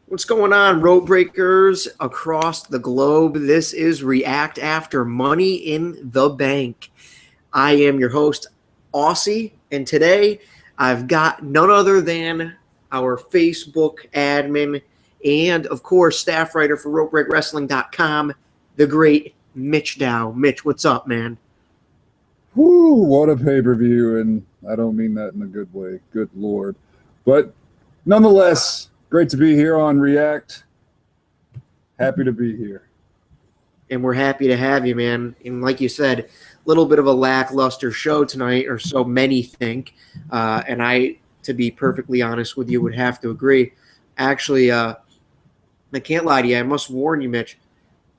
What's going on, road breakers across the globe? This is React After Money in the Bank. I am your host, AuSSy, and today I've got none other than our Facebook admin and, of course, staff writer for RopeBreakWrestling.com, the great Mitchdow. Mitch, what's up, man? Whoo, what a pay-per-view, and I don't mean that in a good way. Good Lord. But nonetheless, great to be here on React. Happy to be here. And we're happy to have you, man. And like you said, a little bit of a lackluster show tonight, or so many think. And I, to be perfectly honest with you, would have to agree. Actually, I can't lie to you. I must warn you, Mitch.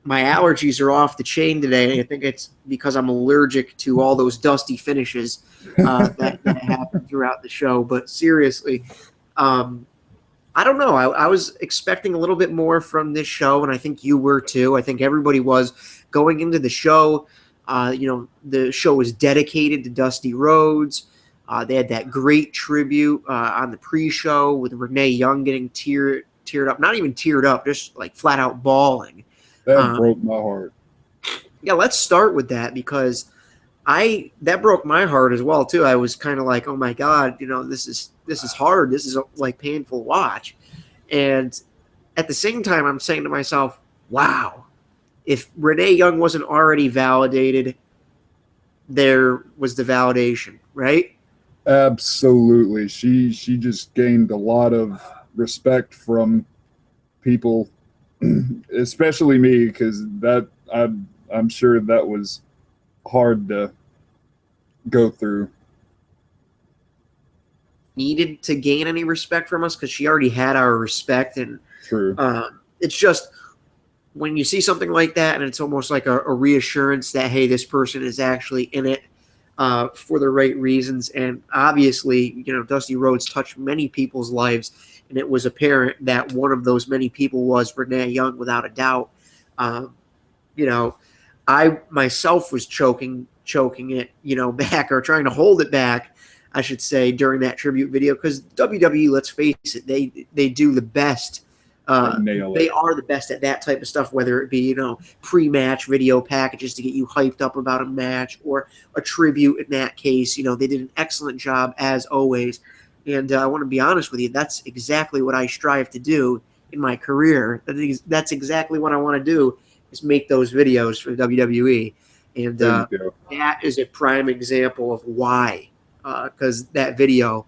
My allergies are off the chain today. I think it's because I'm allergic to all those dusty finishes that happen throughout the show. But seriously, I don't know. I was expecting a little bit more from this show, and I think you were too. I think everybody was going into the show. The show was dedicated to Dusty Rhodes. They had that great tribute on the pre-show with Renee Young getting teared up. Not even teared up, just like flat out bawling. That broke my heart. Yeah, let's start with that because that broke my heart as well too. I was kind of like, oh my God, this is hard. This is like painful to watch. And at the same time, I'm saying to myself, wow, if Renee Young wasn't already validated, there was the validation, right? Absolutely. She just gained a lot of respect from people, especially me, because I'm sure that was hard to go through. Needed to gain any respect from us because she already had our respect. And True. It's just when you see something like that and it's almost like a reassurance that, hey, this person is actually in it for the right reasons. And obviously, Dusty Rhodes touched many people's lives, and it was apparent that one of those many people was Renee Young, without a doubt. I myself was choking it, back, or trying to hold it back, I should say, during that tribute video, because WWE, let's face it, they do the best. They are the best at that type of stuff, whether it be, pre-match video packages to get you hyped up about a match, or a tribute in that case. They did an excellent job as always. And I want to be honest with you, that's exactly what I strive to do in my career. That's exactly what I want to do, is make those videos for WWE. And that is a prime example of why. Because that video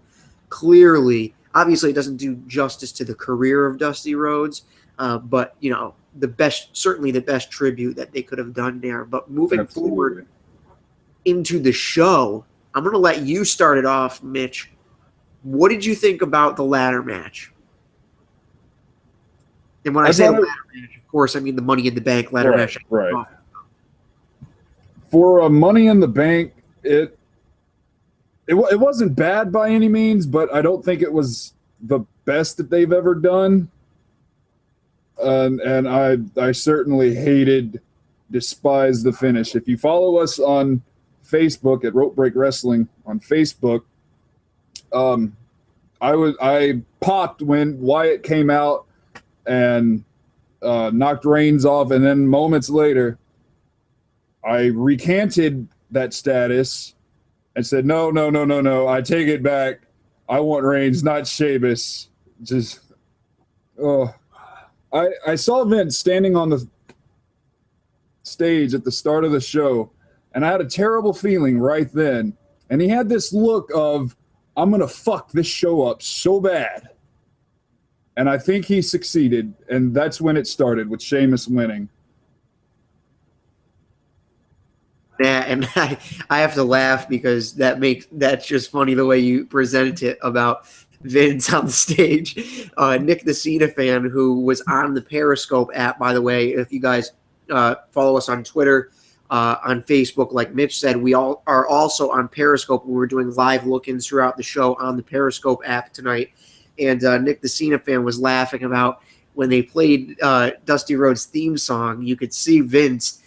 clearly, obviously, it doesn't do justice to the career of Dusty Rhodes, but certainly the best tribute that they could have done there. But moving forward into the show, I'm going to let you start it off, Mitch. What did you think about the ladder match? And when I say the ladder match, of course, I mean the Money in the Bank ladder match. Right. For a Money in the Bank, it wasn't bad by any means, but I don't think it was the best that they've ever done. And I certainly despised the finish. If you follow us on Facebook at Rope Break Wrestling on Facebook, I popped when Wyatt came out and knocked Reigns off, and then moments later, I recanted that status and said, no, I take it back. I want Reigns, not Sheamus. I saw Vince standing on the stage at the start of the show, and I had a terrible feeling right then. And he had this look of, I'm going to fuck this show up so bad. And I think he succeeded, and that's when it started, with Sheamus winning. Yeah, and I have to laugh because that's just funny the way you presented it about Vince on the stage. Nick the Cena fan, who was on the Periscope app, by the way, if you guys follow us on Twitter, on Facebook, like Mitch said, we all are also on Periscope. We're doing live look-ins throughout the show on the Periscope app tonight. And Nick the Cena fan was laughing about when they played Dusty Rhodes' theme song, you could see Vince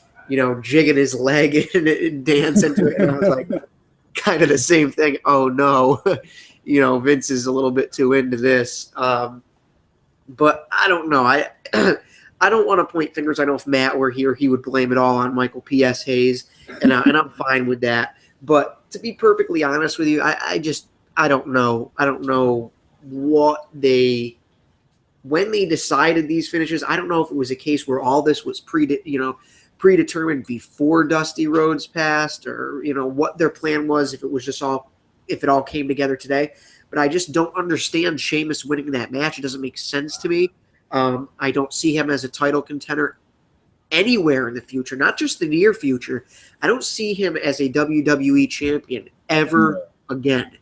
jigging his leg and dancing to it. And I was like, kind of the same thing. Oh, no. Vince is a little bit too into this. But I don't know. I I don't want to point fingers. I know if Matt were here, he would blame it all on Michael P.S. Hayes, and I'm fine with that. But to be perfectly honest with you, I don't know. I don't know what they when they decided these finishes. I don't know if it was a case where all this was predetermined before Dusty Rhodes passed, or what their plan was. If it all came together today. But I just don't understand Sheamus winning that match. It doesn't make sense to me. I don't see him as a title contender anywhere in the future, not just the near future. I don't see him as a WWE champion ever again.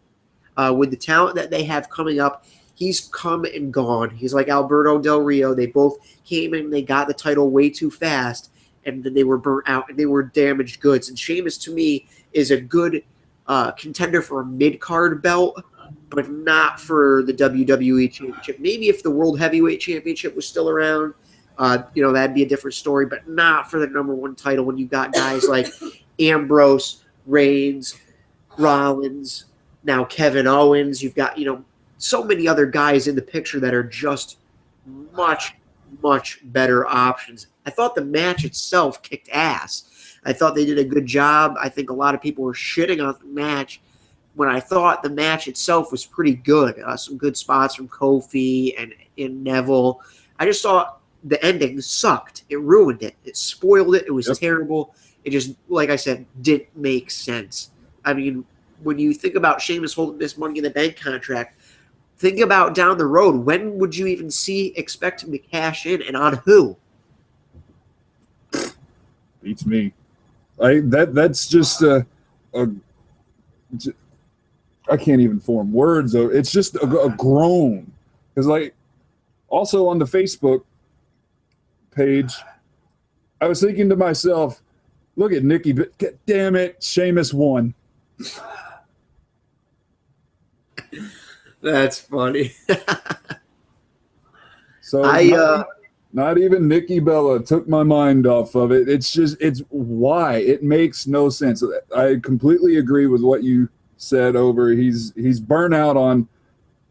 With the talent that they have coming up, he's come and gone. He's like Alberto Del Rio. They both came in, they got the title way too fast, and then they were burnt out and they were damaged goods. And Sheamus, to me, is a good contender for a mid-card belt, but not for the WWE Championship. Maybe if the World Heavyweight Championship was still around, that'd be a different story, but not for the number one title when you've got guys like Ambrose, Reigns, Rollins, now Kevin Owens. You've got, so many other guys in the picture that are just much, much better options. I thought the match itself kicked ass. I thought they did a good job. I think a lot of people were shitting on the match when I thought the match itself was pretty good. Some good spots from Kofi and Neville. I just thought the ending sucked. It ruined it. It spoiled it. It was terrible. It just, like I said, didn't make sense. I mean, when you think about Sheamus holding this Money in the Bank contract, think about down the road. When would you even expect him to cash in, and on who? Beats me. That's just I can't even form words. It's just a groan. Because, also on the Facebook page, I was thinking to myself, look at Nikki, but damn it, Sheamus won. That's funny. So not even Nikki Bella took my mind off of it. It's why it makes no sense. I completely agree with what you said over. He's burnt out on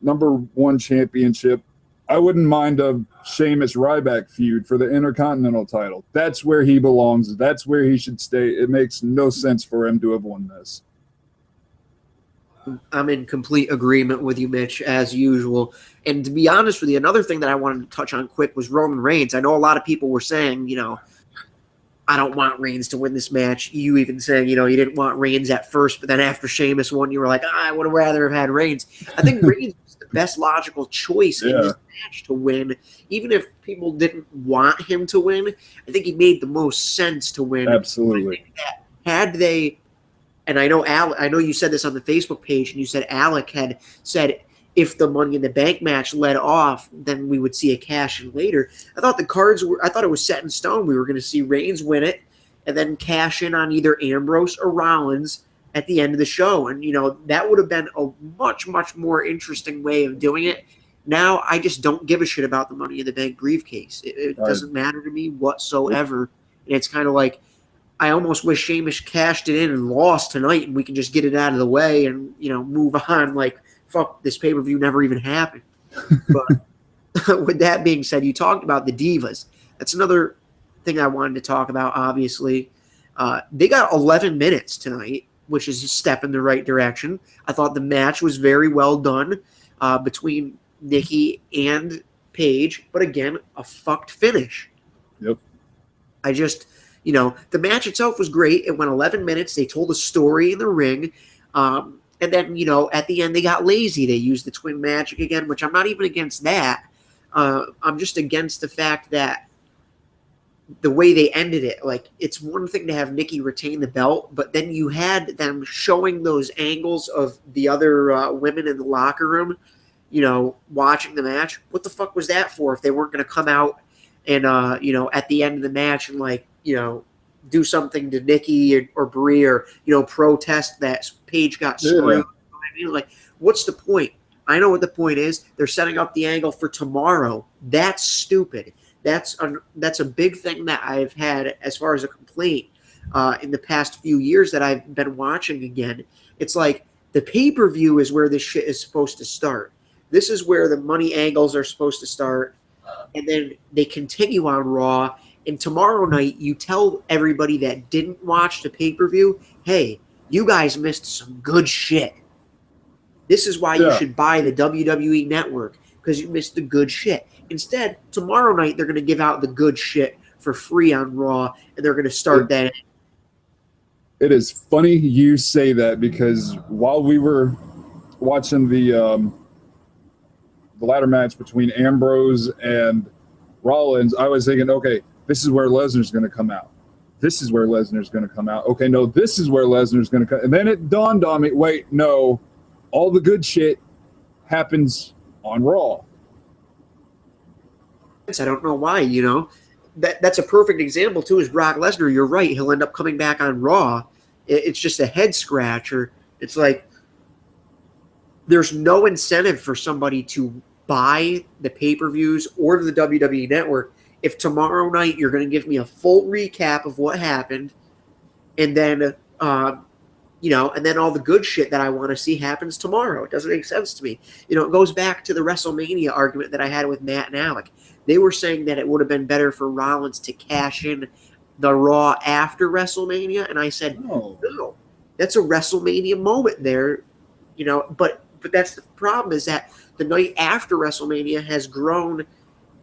number one championship. I wouldn't mind a Sheamus Ryback feud for the Intercontinental title. That's where he belongs. That's where he should stay. It makes no sense for him to have won this. I'm in complete agreement with you, Mitch, as usual. And to be honest with you, another thing that I wanted to touch on quick was Roman Reigns. I know a lot of people were saying, I don't want Reigns to win this match. You even saying, you didn't want Reigns at first, but then after Sheamus won, you were like, I would have rather have had Reigns. I think Reigns was the best logical choice in this match to win. Even if people didn't want him to win, I think he made the most sense to win. Absolutely. Had they, and I know you said this on the Facebook page, and you said Alec had said if the Money in the Bank match led off, then we would see a cash in later. I thought it was set in stone. We were going to see Reigns win it and then cash in on either Ambrose or Rollins at the end of the show. And, that would have been a much, much more interesting way of doing it. Now I just don't give a shit about the Money in the Bank briefcase. It doesn't matter to me whatsoever. And it's kind of like, I almost wish Sheamus cashed it in and lost tonight and we can just get it out of the way and, move on. Like, fuck, this pay-per-view never even happened. But with that being said, you talked about the Divas. That's another thing I wanted to talk about, obviously. They got 11 minutes tonight, which is a step in the right direction. I thought the match was very well done between Nikki and Paige, but again, a fucked finish. Yep. I just, the match itself was great. It went 11 minutes. They told a story in the ring. And then, at the end, they got lazy. They used the twin magic again, which I'm not even against that. I'm just against the fact that the way they ended it, it's one thing to have Nikki retain the belt, but then you had them showing those angles of the other women in the locker room, watching the match. What the fuck was that for if they weren't going to come out and, at the end of the match and, do something to Nikki or Brie or, protest that Paige got screwed. Yeah. What's the point? I know what the point is. They're setting up the angle for tomorrow. That's stupid. That's a big thing that I've had as far as a complaint in the past few years that I've been watching again. It's like the pay-per-view is where this shit is supposed to start. This is where the money angles are supposed to start. and then they continue on Raw. And tomorrow night, you tell everybody that didn't watch the pay-per-view, hey, you guys missed some good shit. This is why you Yeah. should buy the WWE Network, because you missed the good shit. Instead, tomorrow night, they're going to give out the good shit for free on Raw, and they're going to start that. It is funny you say that, because while we were watching the ladder match between Ambrose and Rollins, I was thinking, okay, this is where Lesnar's going to come out. This is where Lesnar's going to come out. Okay, no, this is where Lesnar's going to come. And then it dawned on me, wait, no, all the good shit happens on Raw. I don't know why, you know. That's a perfect example, too, is Brock Lesnar. You're right. He'll end up coming back on Raw. It's just a head scratcher. It's like there's no incentive for somebody to buy the pay-per-views or the WWE Network if tomorrow night you're going to give me a full recap of what happened, and then and then all the good shit that I want to see happens tomorrow. It doesn't make sense to me. You know, it goes back to the WrestleMania argument that I had with Matt and Alec. They were saying that it would have been better for Rollins to cash in the Raw after WrestleMania, and I said, no, that's a WrestleMania moment there, you know. But that's the problem, is that the night after WrestleMania has grown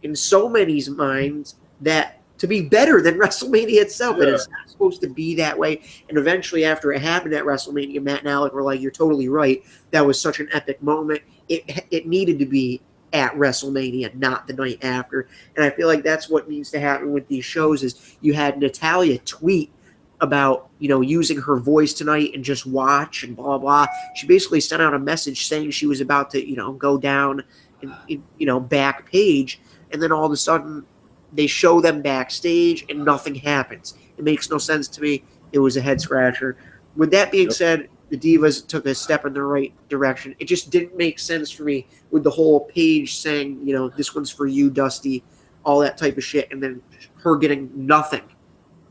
in so many's minds that to be better than WrestleMania itself. Yeah. And it's not supposed to be that way. And eventually, after it happened at WrestleMania, Matt and Alec were like, you're totally right. That was such an epic moment. It needed to be at WrestleMania, not the night after. And I feel like that's what needs to happen with these shows. Is you had Natalya tweet about, you know, using her voice tonight and just watch and blah, blah. She basically sent out a message saying she was about to, you know, go down and, you know, back page. And then all of a sudden they show them backstage and nothing happens. It makes no sense to me. It was a head scratcher. With that being said, the Divas took a step in the right direction. It just didn't make sense for me with the whole page saying, you know, this one's for you, Dusty, all that type of shit, and then her getting nothing.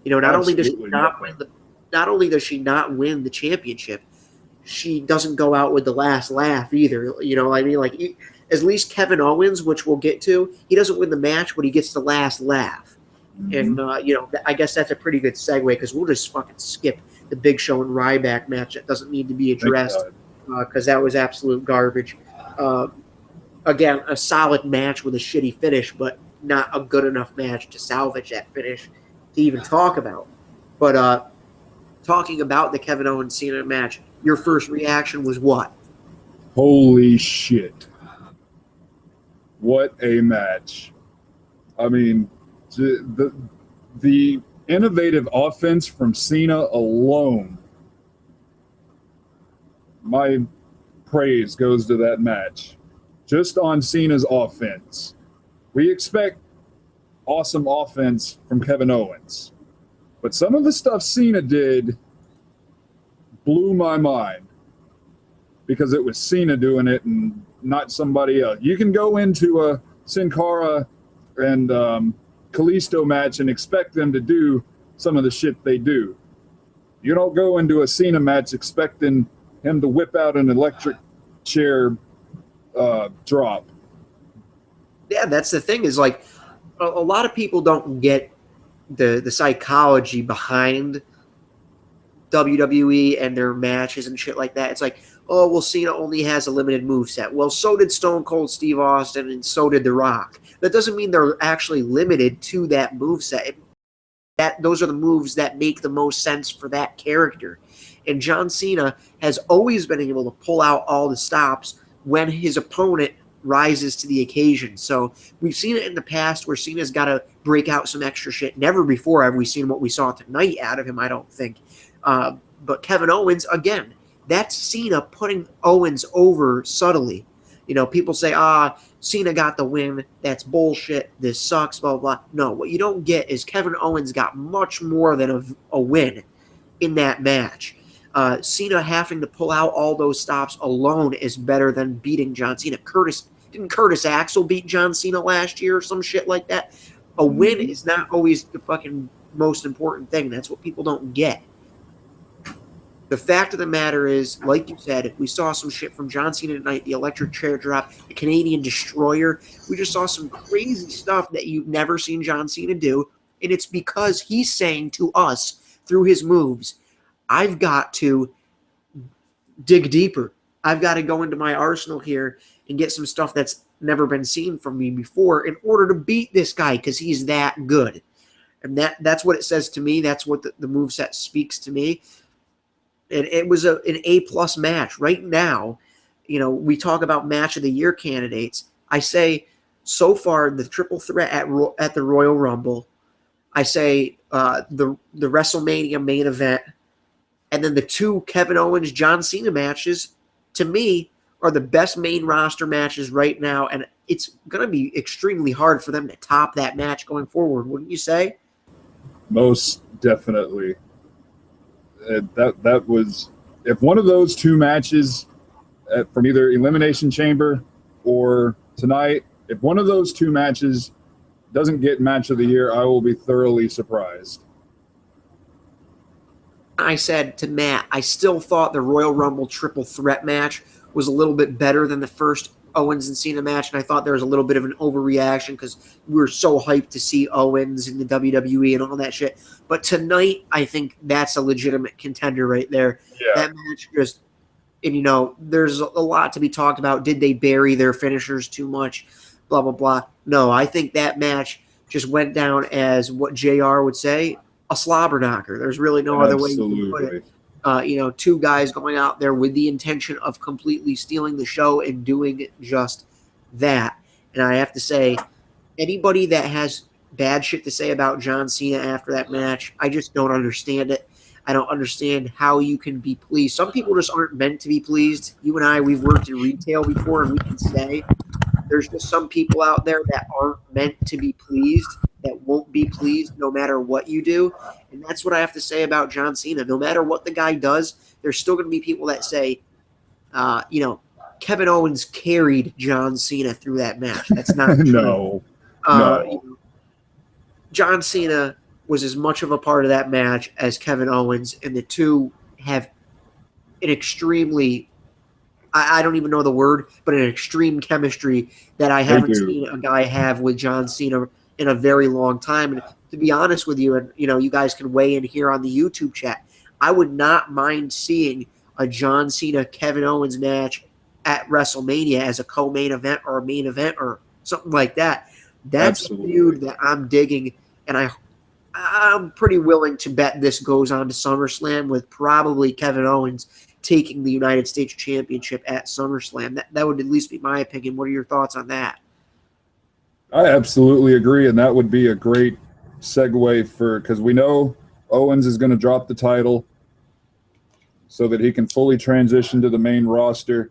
You know, not only does she not win the championship, she doesn't go out with the last laugh either. You know, I mean, like, at least Kevin Owens, which we'll get to, he doesn't win the match, but he gets the last laugh. Mm-hmm. And, you know, I guess that's a pretty good segue, because we'll just fucking skip the Big Show and Ryback match that doesn't need to be addressed, because that was absolute garbage. Again, a solid match with a shitty finish, but not a good enough match to salvage that finish to even talk about. But talking about the Kevin Owens Cena match, your first reaction was what? Holy shit. What a match. I mean, the innovative offense from Cena alone, my praise goes to that match. Just on Cena's offense. We expect awesome offense from Kevin Owens. But some of the stuff Cena did blew my mind, because it was Cena doing it and not somebody else. You can go into a Sin Cara and Kalisto match and expect them to do some of the shit they do. You don't go into a Cena match expecting him to whip out an electric chair drop. Yeah, that's the thing, is like a lot of people don't get the psychology behind WWE and their matches and shit like that. It's like, oh, well, Cena only has a limited moveset. Well, so did Stone Cold Steve Austin, and so did The Rock. That doesn't mean they're actually limited to that moveset. Those are the moves that make the most sense for that character. And John Cena has always been able to pull out all the stops when his opponent rises to the occasion. So we've seen it in the past where Cena's got to break out some extra shit. Never before have we seen what we saw tonight out of him, I don't think. But Kevin Owens, again, that's Cena putting Owens over subtly. You know, people say, Cena got the win. That's bullshit. This sucks, blah, blah, blah. No, what you don't get is Kevin Owens got much more than a win in that match. Cena having to pull out all those stops alone is better than beating John Cena. Didn't Curtis Axel beat John Cena last year or some shit like that? A win is not always the fucking most important thing. That's what people don't get. The fact of the matter is, like you said, we saw some shit from John Cena tonight, the electric chair drop, the Canadian Destroyer. We just saw some crazy stuff that you've never seen John Cena do, and it's because he's saying to us through his moves, I've got to dig deeper. I've got to go into my arsenal here and get some stuff that's never been seen from me before in order to beat this guy because he's that good. And that's what it says to me. That's what the moveset speaks to me. And it was an A-plus match. Right now, we talk about match of the year candidates. I say so far the triple threat at the Royal Rumble. I say the WrestleMania main event. And then the two Kevin Owens, John Cena matches, to me, are the best main roster matches right now. And it's going to be extremely hard for them to top that match going forward, wouldn't you say? Most definitely. That was, if one of those two matches from either Elimination Chamber or tonight, if one of those two matches doesn't get match of the year, I will be thoroughly surprised. I said to Matt, I still thought the Royal Rumble triple threat match was a little bit better than the first Owens and Cena match, and I thought there was a little bit of an overreaction because we were so hyped to see Owens in the WWE and all that shit. But tonight, I think that's a legitimate contender right there. Yeah. That match just, and there's a lot to be talked about. Did they bury their finishers too much? Blah, blah, blah. No, I think that match just went down as what JR would say, a slobber knocker. There's really no other way you can put it. Two guys going out there with the intention of completely stealing the show and doing just that. And I have to say, anybody that has bad shit to say about John Cena after that match, I just don't understand it. I don't understand how you can be pleased. Some people just aren't meant to be pleased. You and I, we've worked in retail before, and we can say there's just some people out there that aren't meant to be pleased, that won't be pleased no matter what you do. And that's what I have to say about John Cena. No matter what the guy does, there's still going to be people that say, Kevin Owens carried John Cena through that match. That's not true. No. John Cena was as much of a part of that match as Kevin Owens, and the two have an extremely, I don't even know the word, but an extreme chemistry that I haven't seen a guy have with John Cena in a very long time. And to be honest with you, and you guys can weigh in here on the YouTube chat, I would not mind seeing a John Cena Kevin Owens match at WrestleMania as a co-main event or a main event or something like that. That's a feud that I'm digging, and I'm pretty willing to bet this goes on to SummerSlam with probably Kevin Owens taking the United States Championship at SummerSlam. That would at least be my opinion. What are your thoughts on that? I absolutely agree, and that would be a great segue because we know Owens is going to drop the title so that he can fully transition to the main roster.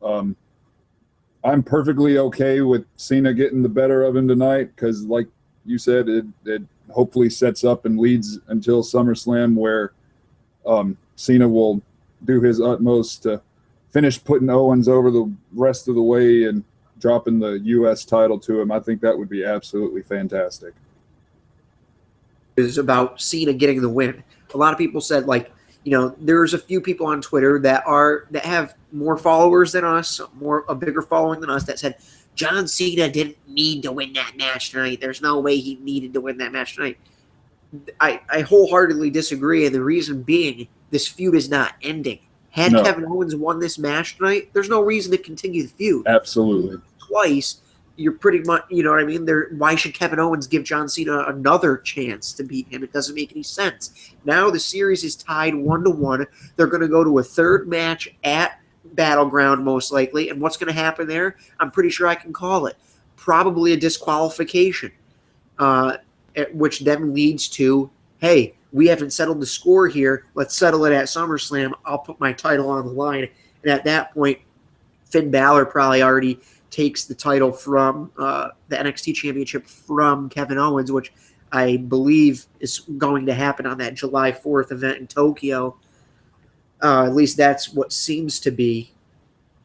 I'm perfectly okay with Cena getting the better of him tonight because, like you said, it hopefully sets up and leads until SummerSlam where Cena will do his utmost to finish putting Owens over the rest of the way and dropping the U.S. title to him. I think that would be absolutely fantastic. Is about Cena getting the win. A lot of people said, there's a few people on Twitter that have more followers than us, a bigger following than us, that said John Cena didn't need to win that match tonight. There's no way he needed to win that match tonight. I wholeheartedly disagree, and the reason being, this feud is not ending. Had Kevin Owens won this match tonight, there's no reason to continue the feud. Absolutely. Twice, you're pretty much, you know what I mean? Why should Kevin Owens give John Cena another chance to beat him? It doesn't make any sense. Now the series is tied 1-1. They're going to go to a third match at Battleground, most likely. And what's going to happen there? I'm pretty sure I can call it. Probably a disqualification, which then leads to, hey, we haven't settled the score here. Let's settle it at SummerSlam. I'll put my title on the line. And at that point, Finn Balor probably already takes the title from the NXT Championship from Kevin Owens, which I believe is going to happen on that July 4th event in Tokyo. At least that's what seems to be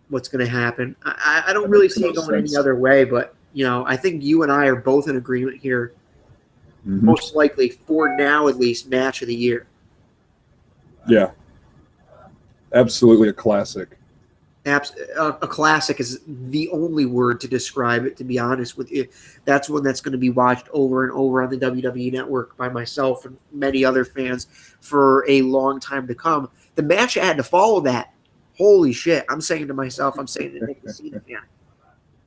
what's going to happen. I don't really see it going any other way, but I think you and I are both in agreement here. Mm-hmm. Most likely, for now at least, match of the year. Yeah. Absolutely a classic. A classic is the only word to describe it, to be honest with you. That's one that's going to be watched over and over on the WWE Network by myself and many other fans for a long time to come. The match I had to follow that. Holy shit. I'm saying to myself, I'm saying to Nick Messina fan.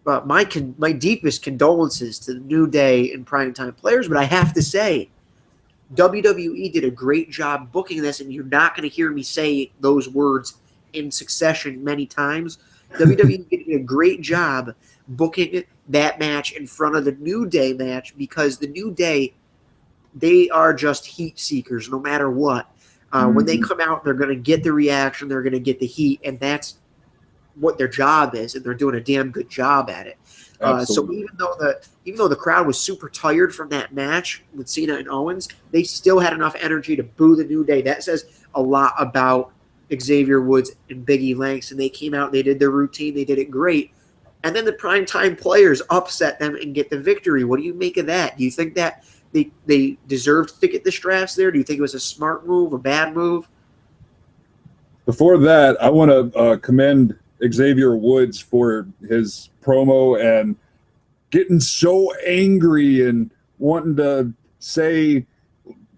But my deepest condolences to the New Day and Primetime Players, but I have to say, WWE did a great job booking this, and you're not going to hear me say those words in succession many times. WWE did a great job booking that match in front of the New Day match, because the New Day, they are just heat seekers no matter what. When they come out, they're going to get the reaction, they're going to get the heat, and that's what their job is, and they're doing a damn good job at it. So even though the crowd was super tired from that match with Cena and Owens, they still had enough energy to boo the New Day. That says a lot about Xavier Woods and Big E Langston. They came out, they did their routine, they did it great. And then the Primetime Players upset them and get the victory. What do you make of that? Do you think that they deserved to get the straps there? Do you think it was a smart move, a bad move? Before that, I want to commend Xavier Woods for his promo and getting so angry and wanting to say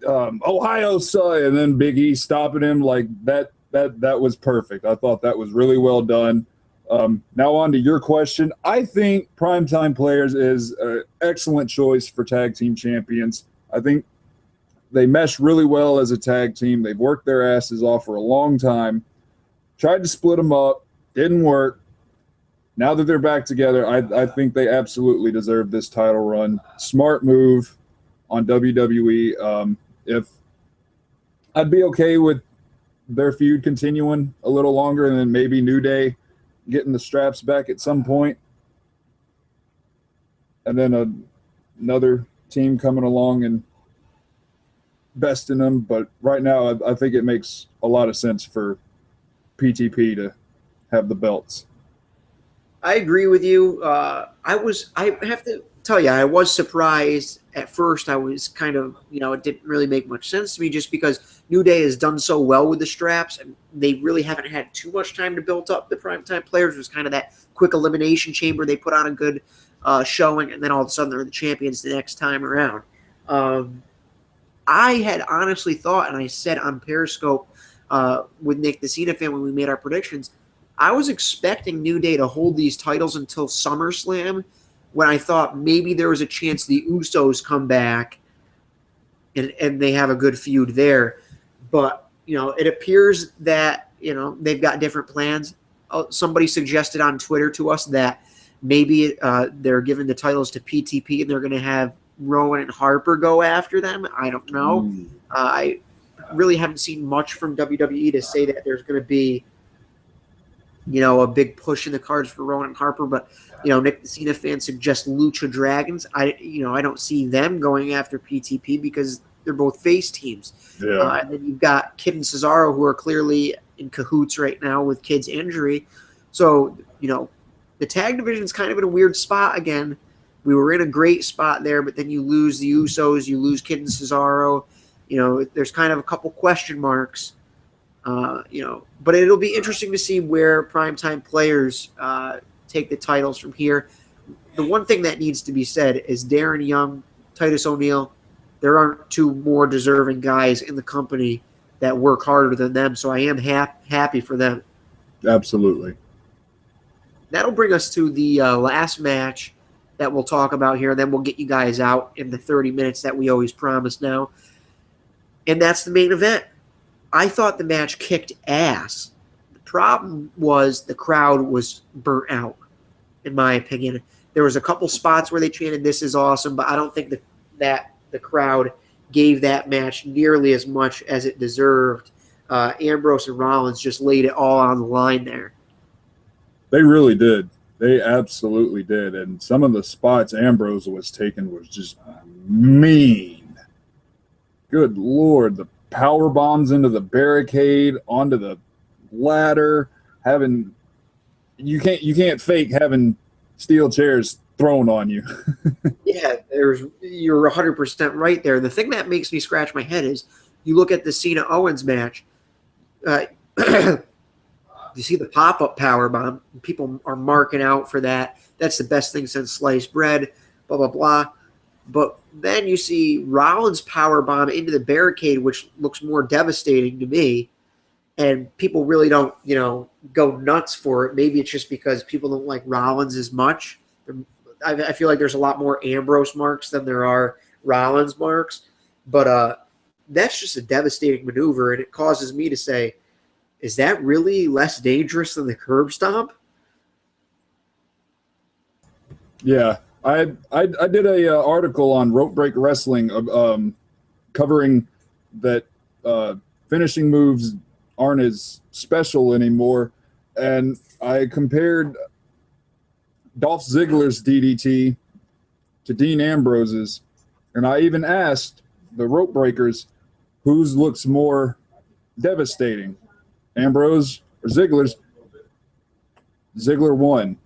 AuSSy, and then Big E stopping him like that. That was perfect. I thought that was really well done. Now on to your question. I think Primetime Players is an excellent choice for tag team champions. I think they mesh really well as a tag team. They've worked their asses off for a long time. Tried to split them up. Didn't work. Now that they're back together, I think they absolutely deserve this title run. Smart move on WWE. If I'd be okay with their feud continuing a little longer, and then maybe New Day getting the straps back at some point, and then another team coming along and besting them. But right now, I think it makes a lot of sense for PTP to have the belts. I agree with you. I have to tell you, I was surprised at first. I was kind of, it didn't really make much sense to me, just because New Day has done so well with the straps, and they really haven't had too much time to build up the Primetime Players. It was kind of that quick elimination chamber. They put on a good showing, and then all of a sudden they're the champions the next time around. I had honestly thought, and I said on Periscope with Nick the Cena fan when we made our predictions, I was expecting New Day to hold these titles until SummerSlam, when I thought maybe there was a chance the Usos come back and they have a good feud there. But, it appears that, they've got different plans. Somebody suggested on Twitter to us that maybe they're giving the titles to PTP and they're going to have Rowan and Harper go after them. I don't know. I really haven't seen much from WWE to say that there's going to be, a big push in the cards for Rowan and Harper. But, Nick the Cena fan suggests Lucha Dragons. I don't see them going after PTP because they're both face teams. Yeah. And then you've got Kid and Cesaro, who are clearly in cahoots right now with Kid's injury. So, the tag division's kind of in a weird spot again. We were in a great spot there, but then you lose the Usos, you lose Kid and Cesaro. There's kind of a couple question marks. But it'll be interesting to see where Primetime Players take the titles from here. The one thing that needs to be said is Darren Young, Titus O'Neil, there aren't two more deserving guys in the company that work harder than them, so I am happy for them. Absolutely. That'll bring us to the last match that we'll talk about here, and then we'll get you guys out in the 30 minutes that we always promise now. And that's the main event. I thought the match kicked ass. The problem was the crowd was burnt out, in my opinion. There was a couple spots where they chanted, "This is awesome," but I don't think that the crowd gave that match nearly as much as it deserved. Ambrose and Rollins just laid it all on the line there. They really did. They absolutely did. And some of the spots Ambrose was taking was just mean. Good Lord. The power bombs into the barricade, onto the ladder, you can't fake having steel chairs thrown on you. Yeah, you're 100% right there. The thing that makes me scratch my head is you look at the Cena Owens match. You see the pop-up power bomb. People are marking out for that. That's the best thing since sliced bread, blah, blah, blah. But then you see Rollins power bomb into the barricade, which looks more devastating to me. And people really don't, go nuts for it. Maybe it's just because people don't like Rollins as much. I feel like there's a lot more Ambrose marks than there are Rollins marks. But that's just a devastating maneuver, and it causes me to say, is that really less dangerous than the curb stomp? Yeah, I did a article on rope break wrestling, covering that finishing moves aren't as special anymore, and I compared Dolph Ziggler's DDT to Dean Ambrose's, and I even asked the rope breakers whose looks more devastating, Ambrose or Ziggler's. Ziggler won.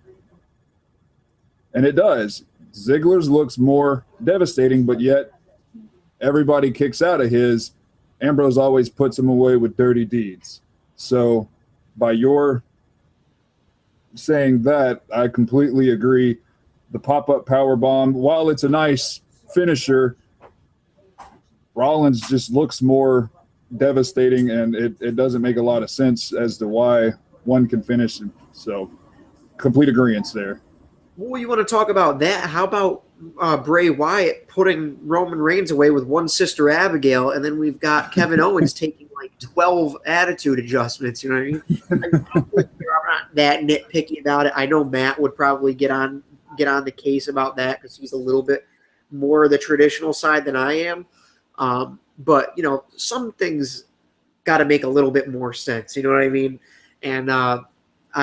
And it does. Ziggler's looks more devastating, but yet everybody kicks out of his. Ambrose always puts him away with dirty deeds. So by your saying that, I completely agree. The pop-up power bomb, while it's a nice finisher, Rollins just looks more devastating, and it doesn't make a lot of sense as to why one can finish. So complete agreement there. Well, you want to talk about that? How about Bray Wyatt putting Roman Reigns away with one sister Abigail, and then we've got Kevin Owens taking like 12 attitude adjustments. You know what I mean? I'm not that nitpicky about it. I know Matt would probably get on the case about that because he's a little bit more the traditional side than I am. But some things got to make a little bit more sense. You know what I mean? And I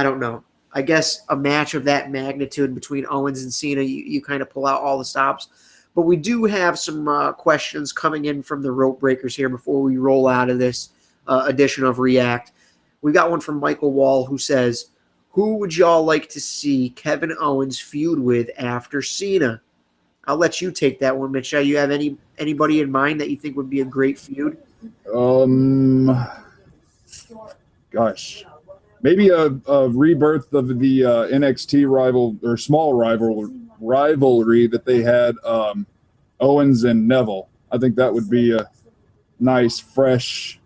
don't know. I guess a match of that magnitude between Owens and Cena, you kind of pull out all the stops. But we do have some questions coming in from the rope breakers here before we roll out of this edition of React. We got one from Michael Wall who says, who would y'all like to see Kevin Owens feud with after Cena? I'll let you take that one, Mitch. You have anybody in mind that you think would be a great feud? Gosh. Maybe a rebirth of the NXT rivalry that they had, Owens and Neville. I think that would be a nice, fresh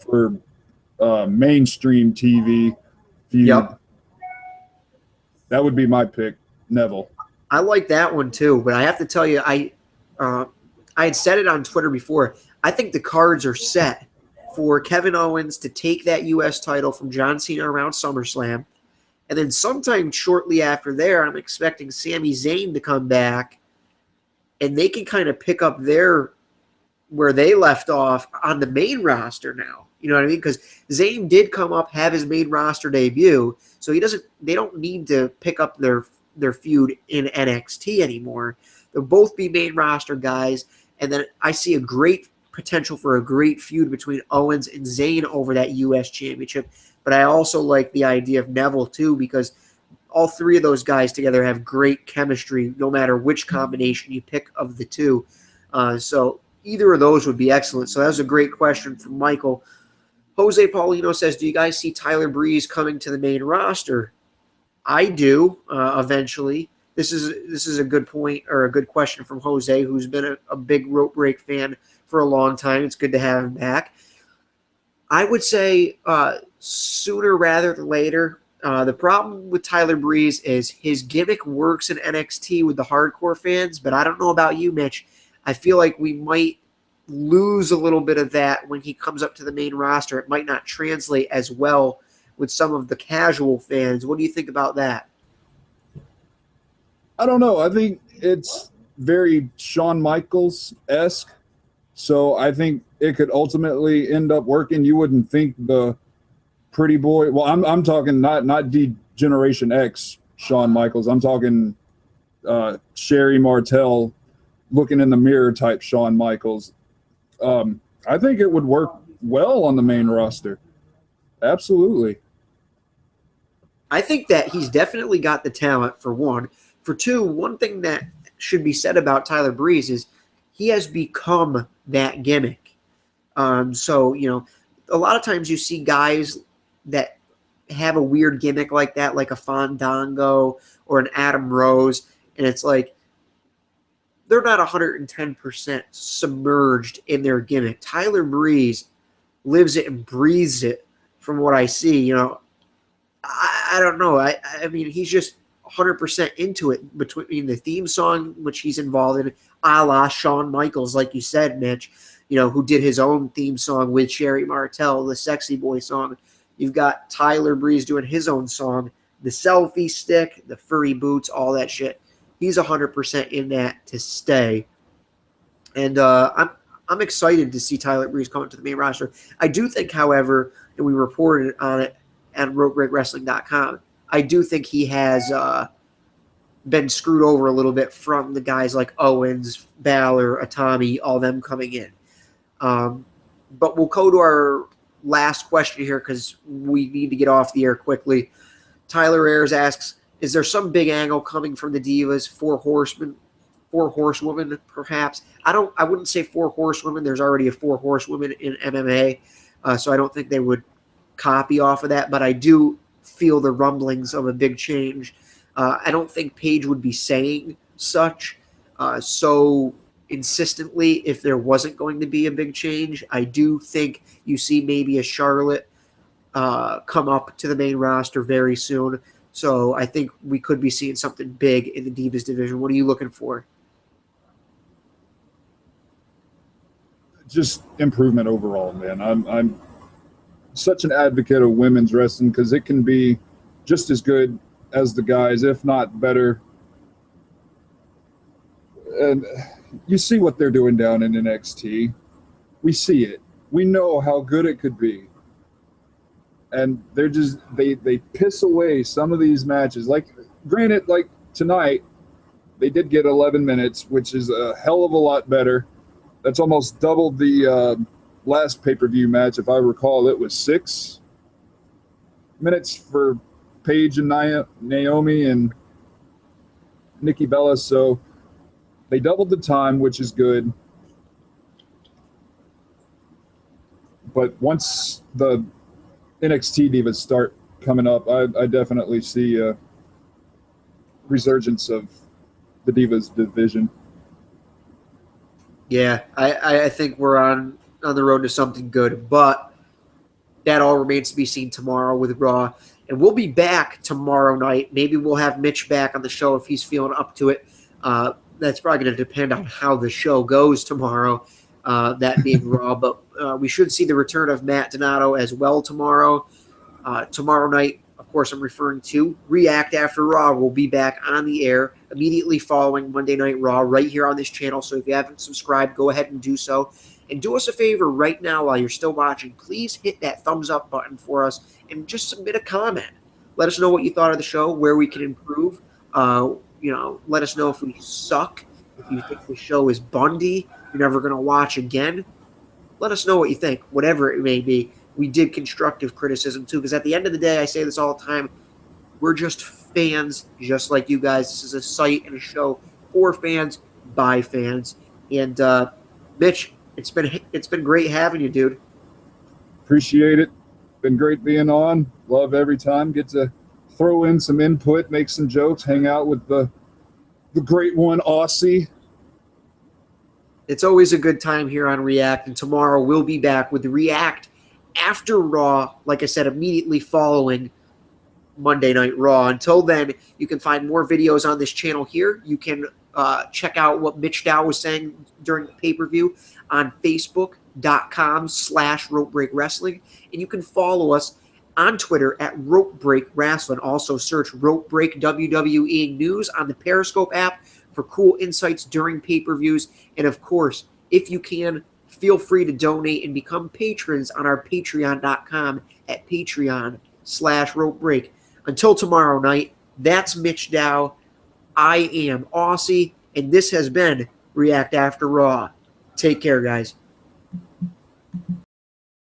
for mainstream TV feud. Yep. That would be my pick, Neville. I like that one too, but I have to tell you, I had said it on Twitter before. I think the cards are set for Kevin Owens to take that U.S. title from John Cena around SummerSlam. And then sometime shortly after there, I'm expecting Sami Zayn to come back, and they can kind of pick up where they left off on the main roster now. You know what I mean? Because Zayn did come up, have his main roster debut, so they don't need to pick up their feud in NXT anymore. They'll both be main roster guys, and then I see a great potential for a great feud between Owens and Zayn over that U.S. Championship. But I also like the idea of Neville too, because all three of those guys together have great chemistry no matter which combination you pick of the two. So either of those would be excellent. So that was a great question from Michael. Jose Paulino says, do you guys see Tyler Breeze coming to the main roster? I do, eventually. This is a good point, or a good question from Jose, who's been a big rope break fan for a long time. It's good to have him back. I would say sooner rather than later. The problem with Tyler Breeze is his gimmick works in NXT with the hardcore fans, but I don't know about you, Mitch. I feel like we might lose a little bit of that when he comes up to the main roster. It might not translate as well with some of the casual fans. What do you think about that? I don't know. I think it's very Shawn Michaels-esque. So I think it could ultimately end up working. You wouldn't think the pretty boy. Well, I'm talking not D-Generation X Shawn Michaels. I'm talking Sherry Martel looking in the mirror type Shawn Michaels. I think it would work well on the main roster. Absolutely. I think that he's definitely got the talent, for one. For two, one thing that should be said about Tyler Breeze is he has become that gimmick. So, a lot of times you see guys that have a weird gimmick like that, like a Fandango or an Adam Rose, and it's like they're not 110% submerged in their gimmick. Tyler Breeze lives it and breathes it from what I see. You know, I don't know. I mean, he's just 100% into it between the theme song, which he's involved in, a la Shawn Michaels, like you said, Mitch, you know, who did his own theme song with Sherry Martel, the Sexy Boy song. You've got Tyler Breeze doing his own song, the selfie stick, the furry boots, all that shit. He's 100% in that to stay. And I'm excited to see Tyler Breeze come to the main roster. I do think, however, and we reported on it at RopeBreakWrestling.com, I do think he has been screwed over a little bit from the guys like Owens, Balor, Atami, all them coming in. But we'll go to our last question here because we need to get off the air quickly. Tyler Ayers asks, is there some big angle coming from the Divas, four horsewomen, perhaps? I wouldn't say four horsewomen. There's already a four horsewomen in MMA, so I don't think they would copy off of that, but I do feel the rumblings of a big change. I don't think Paige would be saying such so insistently if there wasn't going to be a big change. I do think you see maybe a Charlotte come up to the main roster very soon. So I think we could be seeing something big in the Divas division. What are you looking for? Just improvement overall, man. I'm such an advocate of women's wrestling because it can be just as good as the guys, if not better. And you see what they're doing down in NXT. We see it. We know how good it could be. And they're just they piss away some of these matches. Like, granted, like tonight, they did get 11 minutes, which is a hell of a lot better. That's almost doubled the last pay-per-view match. If I recall, it was 6 minutes for Paige and Naomi and Nikki Bella. So they doubled the time, which is good. But once the NXT Divas start coming up, I definitely see a resurgence of the Divas division. Yeah, I think we're on the road to something good, but that all remains to be seen tomorrow with Raw. And we'll be back tomorrow night. Maybe we'll have Mitch back on the show if he's feeling up to it. That's probably going to depend on how the show goes tomorrow, that being Raw. But we should see the return of Matt Donato as well tomorrow. Tomorrow night, of course, I'm referring to React After Raw. We'll be back on the air immediately following Monday Night Raw right here on this channel. So if you haven't subscribed, go ahead and do so. And do us a favor right now while you're still watching. Please hit that thumbs up button for us and just submit a comment. Let us know what you thought of the show, where we can improve. Let us know if we suck, if you think the show is Bundy, you're never going to watch again. Let us know what you think, whatever it may be. We did constructive criticism too, because at the end of the day, I say this all the time, we're just fans, just like you guys. This is a site and a show for fans, by fans. And Mitch, it's been great having you, dude. Appreciate it. Been great being on. Love every time. Get to throw in some input, make some jokes, hang out with the great one, AuSSy. It's always a good time here on React, and tomorrow we'll be back with React After Raw, like I said, immediately following Monday Night Raw. Until then, you can find more videos on this channel here. You can check out what Mitchdow was saying during the pay-per-view on Facebook.com/RopeBreakWrestling. And you can follow us on Twitter at RopeBreakWrestling. Also search RopeBreak WWE News on the Periscope app for cool insights during pay-per-views. And of course, if you can, feel free to donate and become patrons on our Patreon.com at Patreon/RopeBreak. Until tomorrow night, that's Mitch Dow. I am AuSSy, and this has been React After Raw. Take care, guys.